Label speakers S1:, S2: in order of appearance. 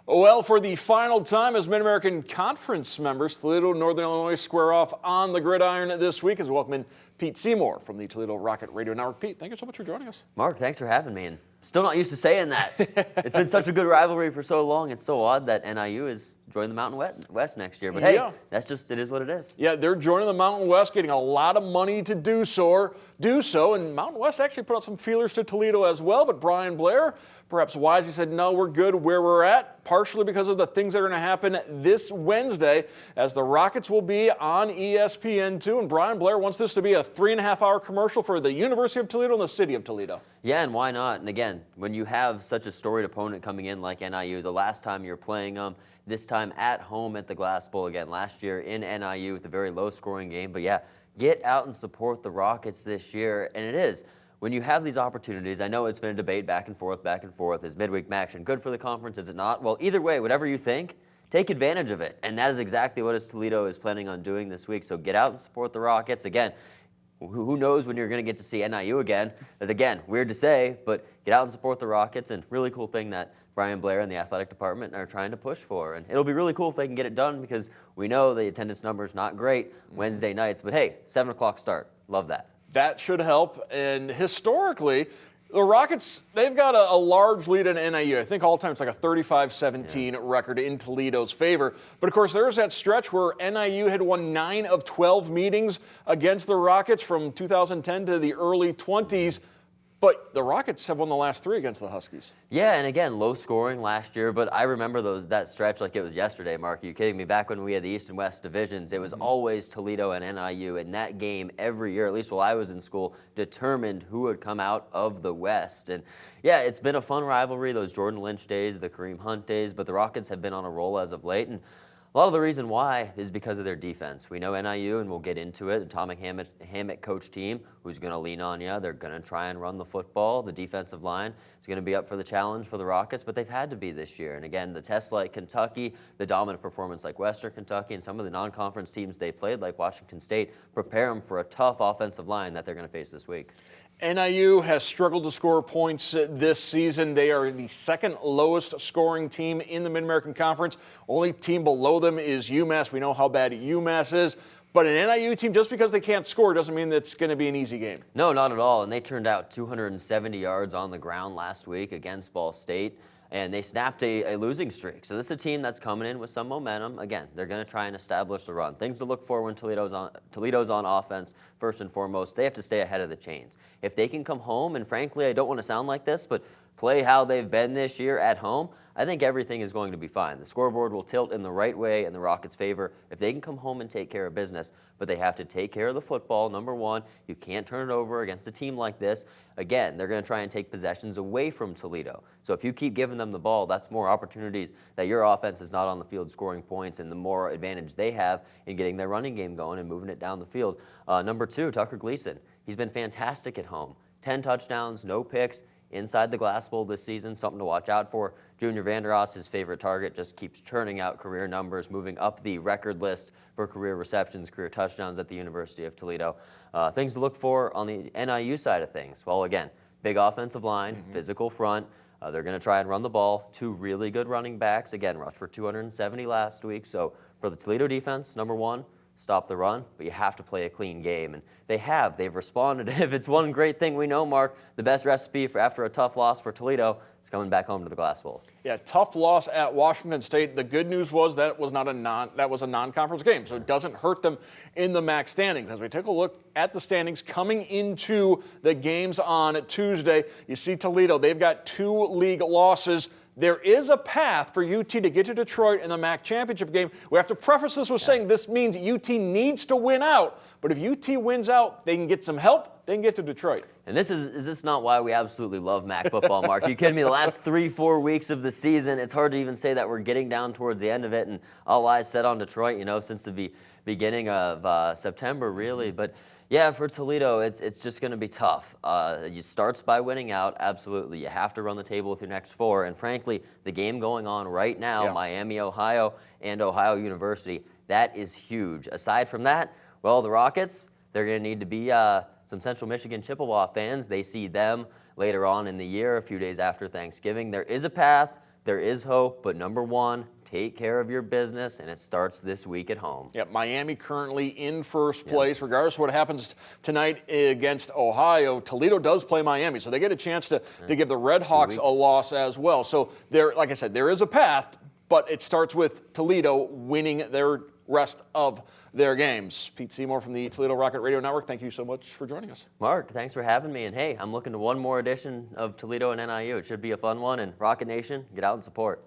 S1: Well, for the final time as Mid-American Conference members, Toledo and Northern Illinois square off on the gridiron this week as we welcome in Pete Seymour from the Toledo Rocket Radio Network. Pete, thank you so much for joining us.
S2: Mark, thanks for having me. And still not used to saying that. It's been such a good rivalry for so long. It's so odd that NIU is joining the Mountain West next year. But hey, that's just, it is what it is.
S1: Yeah, they're joining the Mountain West, getting a lot of money to do so. And Mountain West actually put out some feelers to Toledo as well. But Brian Blair, perhaps wisely, said, no, we're good where we're at, partially because of the things that are going to happen this Wednesday as the Rockets will be on ESPN2. And Brian Blair wants this to be a 3.5-hour commercial for the University of Toledo and the city of Toledo.
S2: Yeah, and why not? And again, when you have such a storied opponent coming in like NIU, the last time you're playing them, this time at home at the Glass Bowl again, last year in NIU with a very low-scoring game. But yeah, get out and support the Rockets this year. And it is. When you have these opportunities, I know it's been a debate back and forth. Is midweek MACtion good for the conference? Is it not? Well, either way, whatever you think, take advantage of it. And that is exactly what Toledo is planning on doing this week. So get out and support the Rockets. Again, who knows when you're going to get to see NIU again. That's, again, weird to say, but get out and support the Rockets. And really cool thing that Brian Blair and the athletic department are trying to push for. And it'll be really cool if they can get it done because we know the attendance number is not great Wednesday nights. But hey, 7 o'clock start. Love that.
S1: That should help. And historically, the Rockets, they've got a large lead in NIU. I think all time it's like a 35-17 record in Toledo's favor. But, of course, there's that stretch where NIU had won 9 of 12 meetings against the Rockets from 2010 to the early 20s. But the Rockets have won the last 3 against the Huskies.
S2: Yeah, and again, low scoring last year, but I remember that stretch like it was yesterday, Mark. Are you kidding me? Back when we had the East and West divisions, it was always Toledo and NIU, and that game every year, at least while I was in school, determined who would come out of the West. And yeah, it's been a fun rivalry, those Jordan Lynch days, the Kareem Hunt days, but the Rockets have been on a roll as of late, and a lot of the reason why is because of their defense. We know NIU, and we'll get into it, the Tom Hammett coach team, who's going to lean on you. They're going to try and run the football. The defensive line is going to be up for the challenge for the Rockets, but they've had to be this year. And again, the test like Kentucky, the dominant performance like Western Kentucky, and some of the non-conference teams they played like Washington State prepare them for a tough offensive line that they're going to face this week.
S1: NIU has struggled to score points this season. They are the second lowest scoring team in the Mid-American Conference. Only team below them is UMass. We know how bad UMass is. But an NIU team, just because they can't score, doesn't mean that it's going to be an easy game.
S2: No, not at all. And they turned out 270 yards on the ground last week against Ball State. And they snapped a losing streak. So this is a team that's coming in with some momentum. Again, they're going to try and establish the run. Things to look for when Toledo's on offense, first and foremost. They have to stay ahead of the chains. If they can come home, and frankly, I don't want to sound like this, but play how they've been this year at home, I think everything is going to be fine. The scoreboard will tilt in the right way in the Rockets' favor if they can come home and take care of business, but they have to take care of the football, number one. You can't turn it over against a team like this. Again, they're going to try and take possessions away from Toledo. So if you keep giving them the ball, that's more opportunities that your offense is not on the field scoring points and the more advantage they have in getting their running game going and moving it down the field. Number 2, Tucker Gleason. He's been fantastic at home. 10 touchdowns, no picks. Inside the Glass Bowl this season, something to watch out for. Junior Vandeross, his favorite target, just keeps churning out career numbers, moving up the record list for career receptions, career touchdowns at the University of Toledo. Things to look for on the NIU side of things. Well, again, big offensive line, physical front. They're going to try and run the ball. 2 really good running backs. Again, rushed for 270 last week. So for the Toledo defense, number 1, stop the run, but you have to play a clean game. And they've responded. If it's one great thing we know, Mark, the best recipe for after a tough loss for Toledo is coming back home to the Glass Bowl.
S1: Yeah, tough loss at Washington State. The good news was that was a non-conference game, so it doesn't hurt them in the MAC standings. As we take a look at the standings coming into the games on Tuesday, you see Toledo, they've got 2 league losses. There is a path for UT to get to Detroit in the MAC championship game. We have to preface this with saying this means UT needs to win out. But if UT wins out, they can get some help. They can get to Detroit.
S2: And is this not why we absolutely love MAC football, Mark? Are you kidding me? The last 3-4 weeks of the season, it's hard to even say that we're getting down towards the end of it. And all eyes set on Detroit, since the beginning of September, really. But yeah, for Toledo, it's just going to be tough. It starts by winning out, absolutely. You have to run the table with your next 4. And frankly, the game going on right now, Miami, Ohio, and Ohio University, that is huge. Aside from that, well, the Rockets, they're going to need to be some Central Michigan Chippewa fans. They see them later on in the year, a few days after Thanksgiving. There is a path there is hope, but number one, take care of your business, and it starts this week at home.
S1: Yeah, Miami currently in first place. Regardless of what happens tonight against Ohio, Toledo does play Miami, so they get a chance to give the Red Hawks a loss as well. So there, like I said, there is a path, but it starts with Toledo winning their rest of their games. Pete Seymour from the Toledo Rocket Radio Network, thank you so much for joining us.
S2: Mark, thanks for having me. And hey, I'm looking to one more edition of Toledo and NIU. It should be a fun one. And Rocket Nation, get out and support.